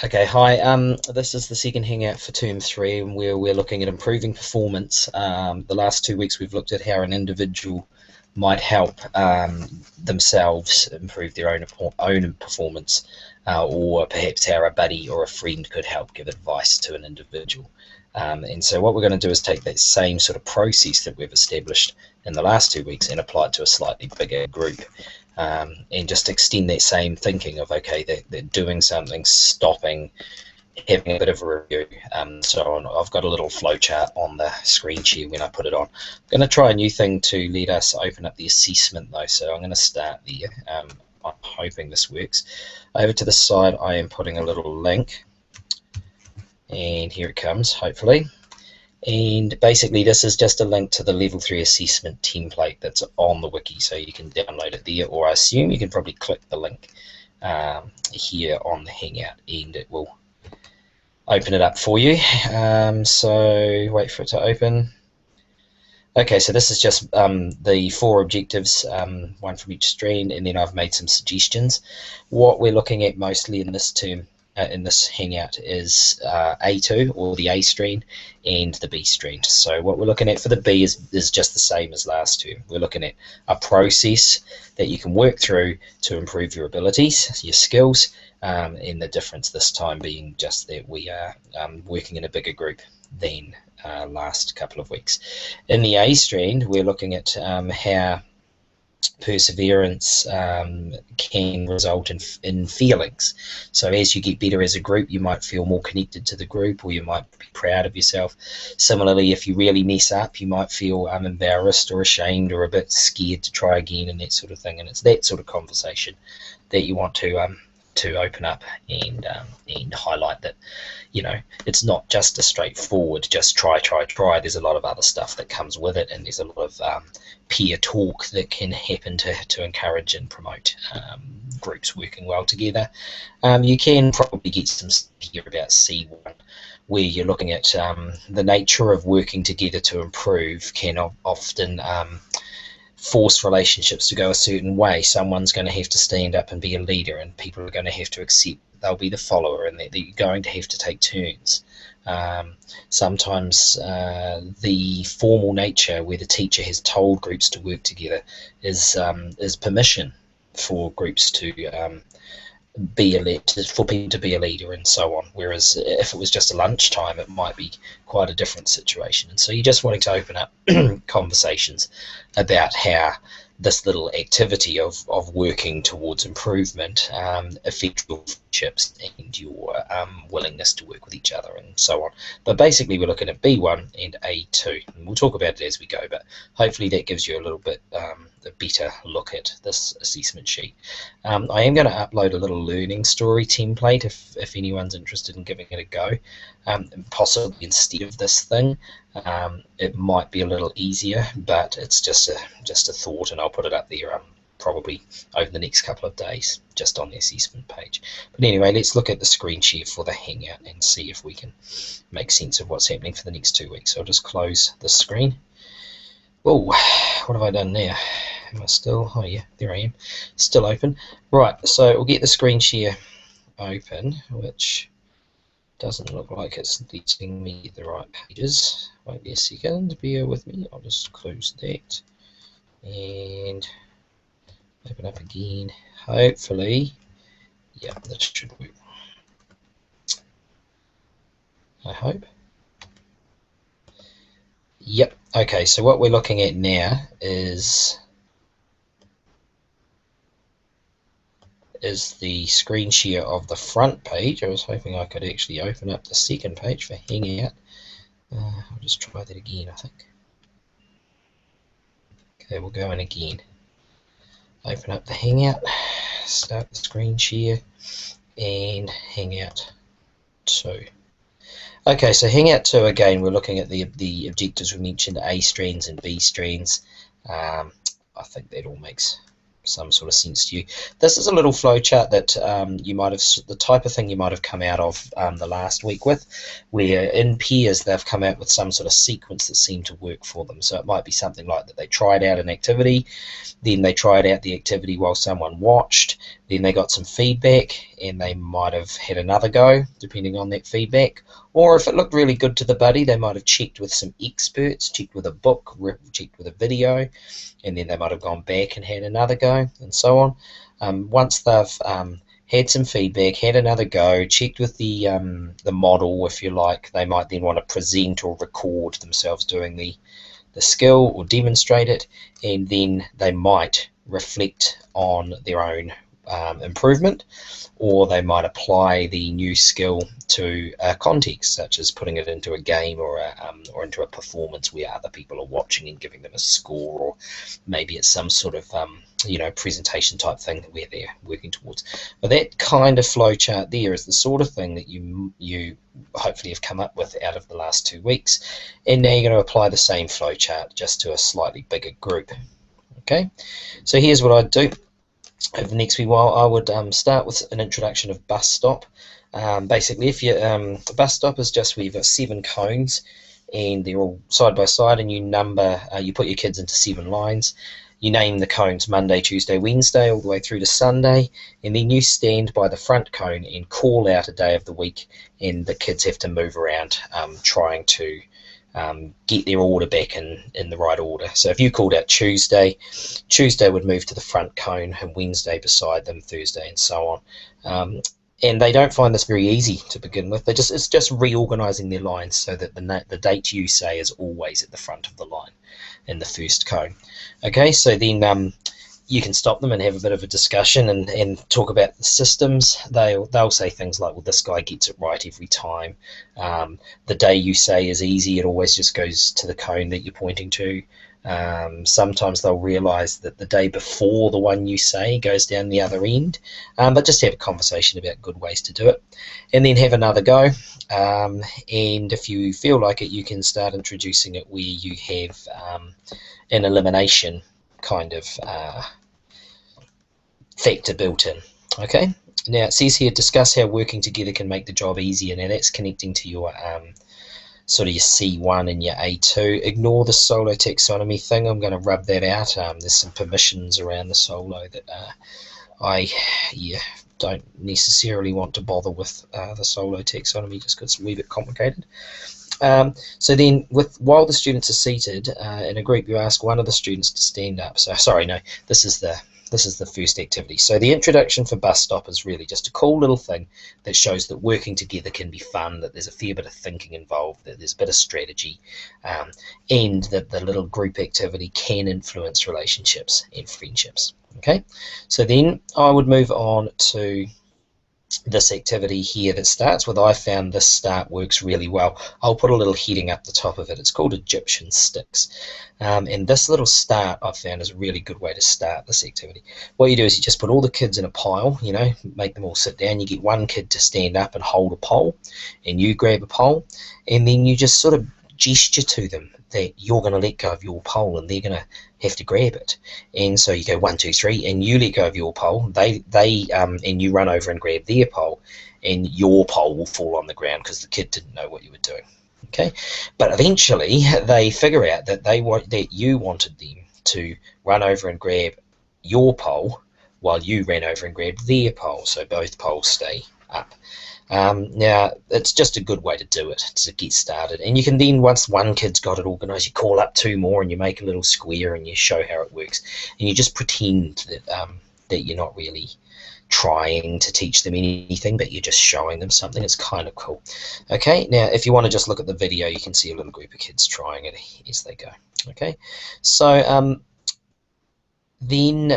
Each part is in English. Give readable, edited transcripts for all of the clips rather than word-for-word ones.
Okay, hi. This is the second hangout for term three, and where we're looking at improving performance. The last 2 weeks, we've looked at how an individual might help themselves improve their own performance, or perhaps how a buddy or a friend could help give advice to an individual. And so, what we're going to do is take that same sort of process that we've established in the last 2 weeks and apply it to a slightly bigger group. And just extend that same thinking of, okay, they're doing something, stopping, having a bit of a review, so on. I've got a little flowchart on the screen share when I put it on. I'm going to try a new thing to let us open up the assessment though, so I'm going to start there. I'm hoping this works. Over to the side I am putting a little link, and here it comes, hopefully. And basically this is just a link to the level 3 assessment template that's on the wiki, so you can download it there, or I assume you can probably click the link here on the Hangout and it will open it up for you. So wait for it to open. Okay, so this is just the 4 objectives, one from each strand, and then I've made some suggestions. What we're looking at mostly in this term, in this hangout, is A2, or the A strand, and the B strand. So what we're looking at for the B is just the same as last term. We're looking at a process that you can work through to improve your abilities, your skills, and the difference this time being just that we are working in a bigger group than last couple of weeks. In the A strand, we're looking at how perseverance can result in feelings. So as you get better as a group, you might feel more connected to the group, or you might be proud of yourself. Similarly, if you really mess up, you might feel embarrassed or ashamed or a bit scared to try again, and that sort of thing. And it's that sort of conversation that you want to open up and highlight that, you know, it's not just a straightforward just try. There's a lot of other stuff that comes with it, and there's a lot of peer talk that can happen to encourage and promote groups working well together. You can probably get some here about C1, where you're looking at the nature of working together to improve can often force relationships to go a certain way. Someone's going to have to stand up and be a leader, and people are going to have to accept they'll be the follower, and that you're going to have to take turns. Sometimes the formal nature, where the teacher has told groups to work together, is permission for groups to be elected, for people to be a leader, and so on. Whereas if it was just a lunchtime, it might be quite a different situation. And so you're just wanting to open up conversations about how this little activity of working towards improvement affects your friendships and your willingness to work with each other, and so on. But basically we're looking at B1 and A2, and we'll talk about it as we go, but hopefully that gives you a little bit a better look at this assessment sheet. I am going to upload a little learning story template if anyone's interested in giving it a go, possibly instead of this thing. It might be a little easier, but it's just a thought, and I'll put it up there probably over the next couple of days, just on the assessment page. But anyway, let's look at the screen share for the Hangout and see if we can make sense of what's happening for the next 2 weeks. So I'll just close the screen. Oh, what have I done now? Am I still? Oh yeah, there I am, still open. Right, so we'll get the screen share open, which doesn't look like it's letting me the right pages. Wait a second, bear with me. I'll just close that and open up again. Hopefully, yeah, that should work. I hope. Yep. Okay, so what we're looking at now is the screen share of the front page. I was hoping I could actually open up the second page for Hangout. I'll just try that again, I think. Okay, we'll go in again. Open up the Hangout, start the screen share, and Hangout 2. Okay, so Hangout 2, again, we're looking at the objectives we mentioned, A strands and B strands. I think that all makes some sort of sense to you. This is a little flowchart that you might have, the type of thing you might have come out of the last week with, where in pairs they've come out with some sort of sequence that seemed to work for them. So it might be something like that they tried out an activity, then they tried out the activity while someone watched, then they got some feedback, and they might have had another go, depending on that feedback. Or if it looked really good to the buddy, they might have checked with some experts, checked with a book, checked with a video, and then they might have gone back and had another go, and so on. Once they've had some feedback, had another go, checked with the model, if you like, they might then want to present or record themselves doing the skill or demonstrate it, and then they might reflect on their own improvement, or they might apply the new skill to a context, such as putting it into a game or into a performance where other people are watching and giving them a score, or maybe it's some sort of presentation type thing that where they're working towards. But that kind of flowchart there is the sort of thing that you hopefully have come up with out of the last 2 weeks, and now you're going to apply the same flowchart just to a slightly bigger group. Okay, so here's what I'd do. Over the next wee while, I would start with an introduction of bus stop. Basically, if you the bus stop is just where you've got 7 cones, and they're all side by side, and you put your kids into 7 lines. You name the cones Monday, Tuesday, Wednesday, all the way through to Sunday, and then you stand by the front cone and call out a day of the week, and the kids have to move around trying to get their order back in the right order. So if you called out Tuesday would move to the front cone, and Wednesday beside them, Thursday, and so on. And they don't find this very easy to begin with. It's just reorganising their lines so that the date you say is always at the front of the line in the first cone. Okay, so then you can stop them and have a bit of a discussion and talk about the systems. They'll say things like, well, this guy gets it right every time. The day you say is easy, it always just goes to the cone that you're pointing to. Sometimes they'll realise that the day before the one you say goes down the other end, but just have a conversation about good ways to do it, and then have another go. And if you feel like it, you can start introducing it where you have an elimination kind of factor built in. Okay, now it says here, discuss how working together can make the job easier. Now that's connecting to your sort of your C1 and your A2. Ignore the solo taxonomy thing. I'm going to rub that out. There's some permissions around the solo that I don't necessarily want to bother with the solo taxonomy, just because it's a wee bit complicated. So then, while the students are seated in a group, you ask one of the students to stand up. So sorry, no, this is the first activity. So the introduction for bus stop is really just a cool little thing that shows that working together can be fun, that there's a fair bit of thinking involved, that there's a bit of strategy, and that the little group activity can influence relationships and friendships. Okay, so then I would move on to this activity here that starts with, I found this start works really well. I'll put a little heading up the top of it. It's called Egyptian Sticks. And this little start I've found is a really good way to start this activity. What you do is you just put all the kids in a pile, make them all sit down. You get one kid to stand up and hold a pole, and you grab a pole, and then you just sort of gesture to them that you're going to let go of your pole and they're going to have to grab it. And so you go 1, 2, 3, and you let go of your pole. And you run over and grab their pole, and your pole will fall on the ground because the kid didn't know what you were doing. Okay, but eventually they figure out that you wanted them to run over and grab your pole while you ran over and grabbed their pole, so both poles stay up. Now, it's just a good way to do it, to get started. And you can then, once one kid's got it organised, you call up 2 more and you make a little square and you show how it works. And you just pretend that you're not really trying to teach them anything, but you're just showing them something. It's kind of cool. Okay, now if you want to just look at the video, you can see a little group of kids trying it as they go. Okay, so then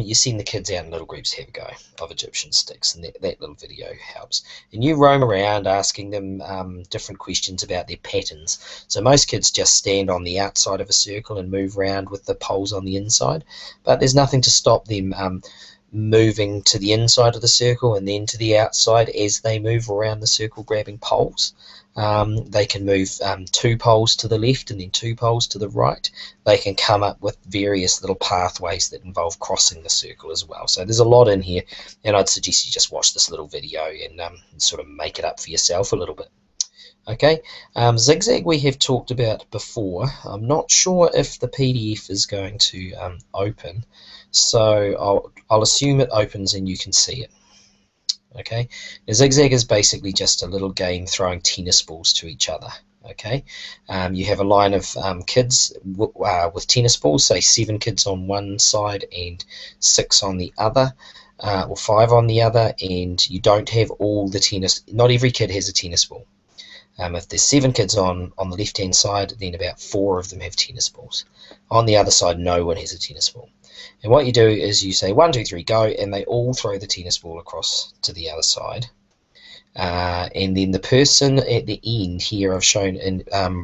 you send the kids out in little groups to have a go of Egyptian sticks, and that little video helps. And you roam around asking them different questions about their patterns. So most kids just stand on the outside of a circle and move around with the poles on the inside, but there's nothing to stop them moving to the inside of the circle and then to the outside as they move around the circle, grabbing poles. They can move 2 poles to the left and then 2 poles to the right. They can come up with various little pathways that involve crossing the circle as well. So there's a lot in here, and I'd suggest you just watch this little video and sort of make it up for yourself a little bit. Okay, zigzag we have talked about before. I'm not sure if the PDF is going to open, so I'll assume it opens and you can see it. Okay, now, zigzag is basically just a little game throwing tennis balls to each other. Okay, you have a line of kids with tennis balls, say 7 kids on one side and 6 on the other, or 5 on the other, and you don't have all the tennis. Not every kid has a tennis ball. If there's 7 kids on the left-hand side, then about 4 of them have tennis balls. On the other side, no one has a tennis ball. And what you do is you say 1, 2, 3, go, and they all throw the tennis ball across to the other side. And then the person at the end here I've shown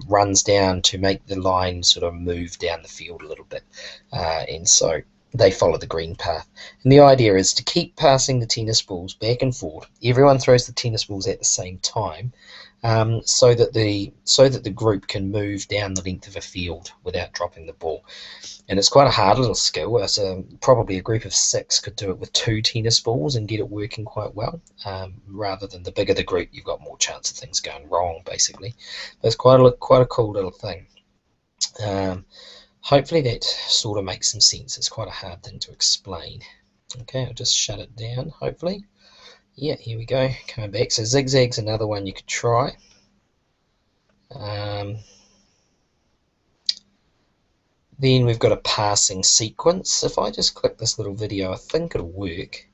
runs down to make the line sort of move down the field a little bit. And so they follow the green path. And the idea is to keep passing the tennis balls back and forth. Everyone throws the tennis balls at the same time. So that the group can move down the length of a field without dropping the ball. And it's quite a hard little skill. Probably a group of 6 could do it with 2 tennis balls and get it working quite well. Rather than the bigger the group, you've got more chance of things going wrong, basically. But it's quite a cool little thing. Hopefully that sort of makes some sense. It's quite a hard thing to explain. Okay, I'll just shut it down, hopefully. Yeah, here we go, coming back. So zigzag's another one you could try. Then we've got a passing sequence. If I just click this little video, I think it'll work.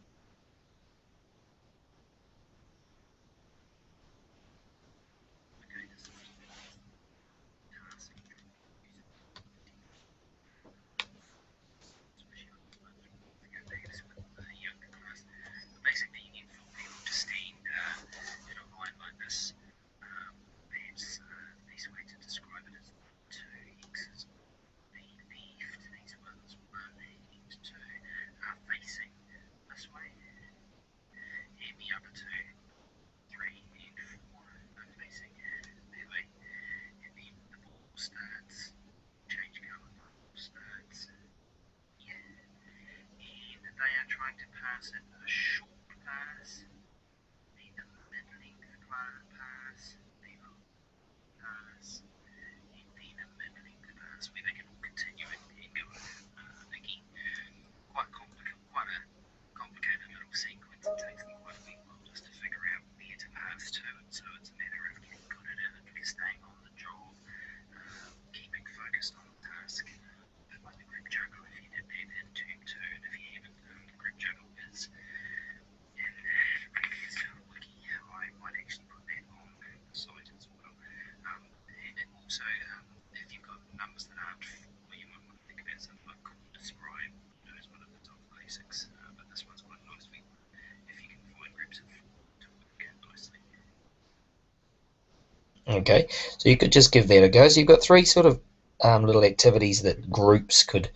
Okay, so you could just give that a go. So you've got 3 sort of little activities that groups could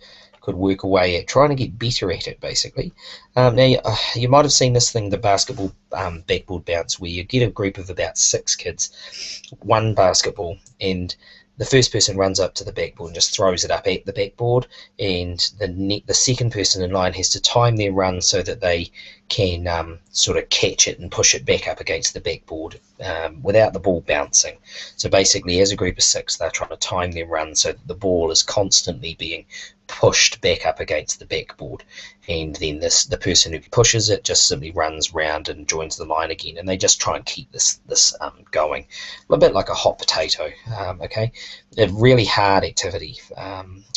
work away at, trying to get better at it, basically. Now, you might have seen this thing, the basketball backboard bounce, where you get a group of about 6 kids, 1 basketball, and the first person runs up to the backboard and just throws it up at the backboard, and the second person in line has to time their run so that they can sort of catch it and push it back up against the backboard without the ball bouncing. So basically, as a group of 6, they're trying to time their run so that the ball is constantly being pushed back up against the backboard, and then the person who pushes it just simply runs round and joins the line again, and they just try and keep this going, a bit like a hot potato. Okay, a really hard activity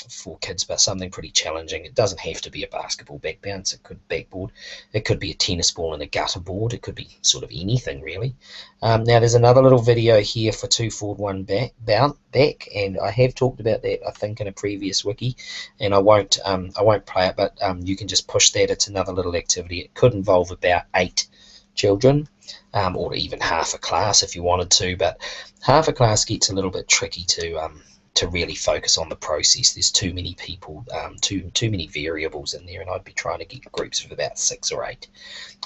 for kids, but something pretty challenging. It doesn't have to be a basketball back bounce. It could backboard. It could be a tennis ball and a gutter board. It could be sort of anything, really. Now there's another little video here for 2 forward 1 back, and I have talked about that, I think, in a previous wiki, and I won't play it, but you can just push that. It's another little activity. It could involve about 8 children, or even half a class if you wanted to, but half a class gets a little bit tricky to to really focus on the process. There's too many people, too many variables in there, and I'd be trying to get groups of about 6 or 8.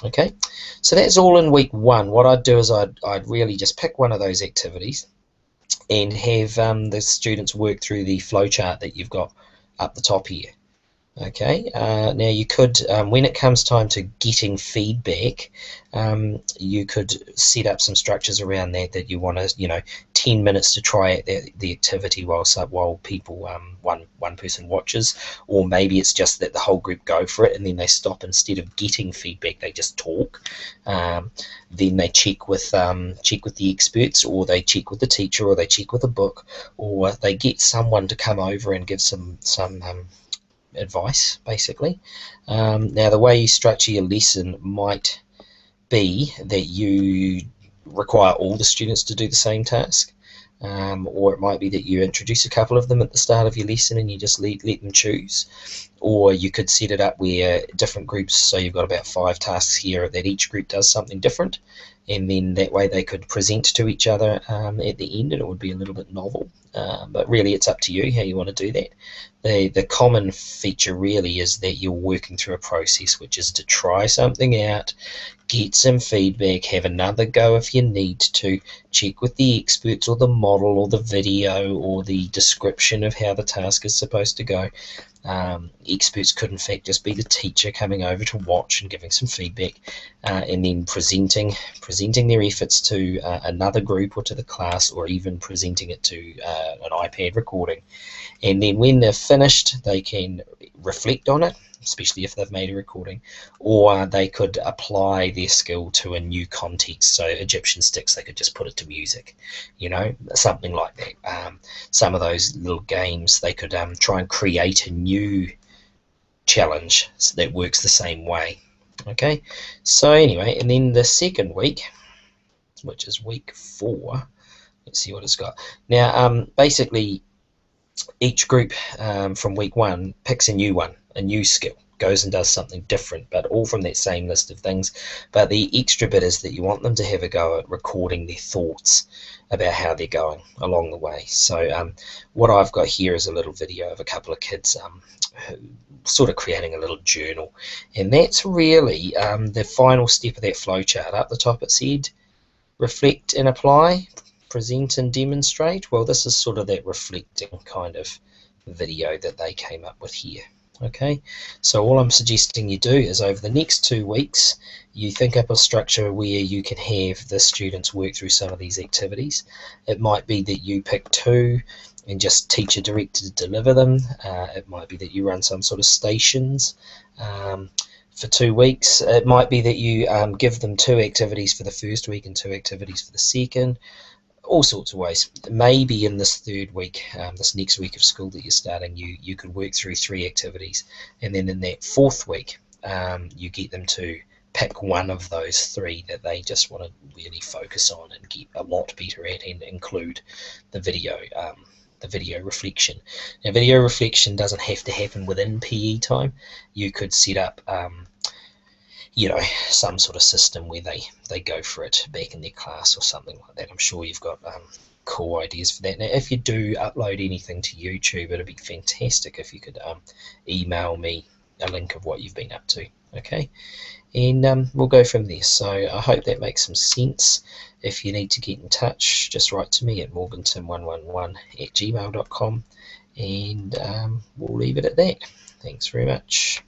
Okay, so that's all in week 1. What I'd do is I'd really just pick one of those activities and have the students work through the flowchart that you've got up the top here. Okay, now you could, when it comes time to getting feedback, you could set up some structures around that you want to, 10 minutes to try out the activity while people, one person watches, or maybe it's just that the whole group go for it and then they stop. Instead of getting feedback, they just talk. Then they check with the experts, or they check with the teacher, or they check with a book, or they get someone to come over and give some advice, basically. Now, the way you structure your lesson might be that you require all the students to do the same task, or it might be that you introduce a couple of them at the start of your lesson and you just let them choose. Or you could set it up where different groups, so you've got about 5 tasks here, that each group does something different, and then that way they could present to each other at the end, and it would be a little bit novel. But really it's up to you how you want to do that. The common feature really is that you're working through a process, which is to try something out, get some feedback, have another go if you need to, check with the experts or the model or the video or the description of how the task is supposed to go. Experts could in fact just be the teacher coming over to watch and giving some feedback, and then presenting their efforts to another group or to the class, or even presenting it to an iPad recording. And then when they're finished, they can reflect on it, especially if they've made a recording, or they could apply their skill to a new context. So Egyptian sticks, they could just put it to music, something like that. Some of those little games, they could try and create a new challenge that works the same way. Okay, so anyway, and then the second week, which is week 4, let's see what it's got. Now, basically, each group from week 1 picks a new skill, goes and does something different, but all from that same list of things. But the extra bit is that you want them to have a go at recording their thoughts about how they're going along the way. So what I've got here is a little video of a couple of kids sort of creating a little journal, and that's really the final step of that flowchart. Up the top it said reflect and apply, present and demonstrate. Well, this is sort of that reflecting kind of video that they came up with here. Okay, so all I'm suggesting you do is over the next 2 weeks you think up a structure where you can have the students work through some of these activities. It might be that you pick 2 and just teacher directed to deliver them. It might be that you run some sort of stations for 2 weeks. It might be that you give them 2 activities for the first week and 2 activities for the second. All sorts of ways. Maybe in this 3rd week, this next week of school that you're starting, you could work through 3 activities, and then in that 4th week you get them to pick one of those 3 that they just want to really focus on and get a lot better at, and include the video reflection. Now, video reflection doesn't have to happen within PE time. You could set up some sort of system where they go for it back in their class or something like that. I'm sure you've got cool ideas for that. Now, if you do upload anything to YouTube, it'd be fantastic if you could email me a link of what you've been up to. Okay, and we'll go from there. So I hope that makes some sense. If you need to get in touch, just write to me at morganton111@gmail.com, and we'll leave it at that. Thanks very much.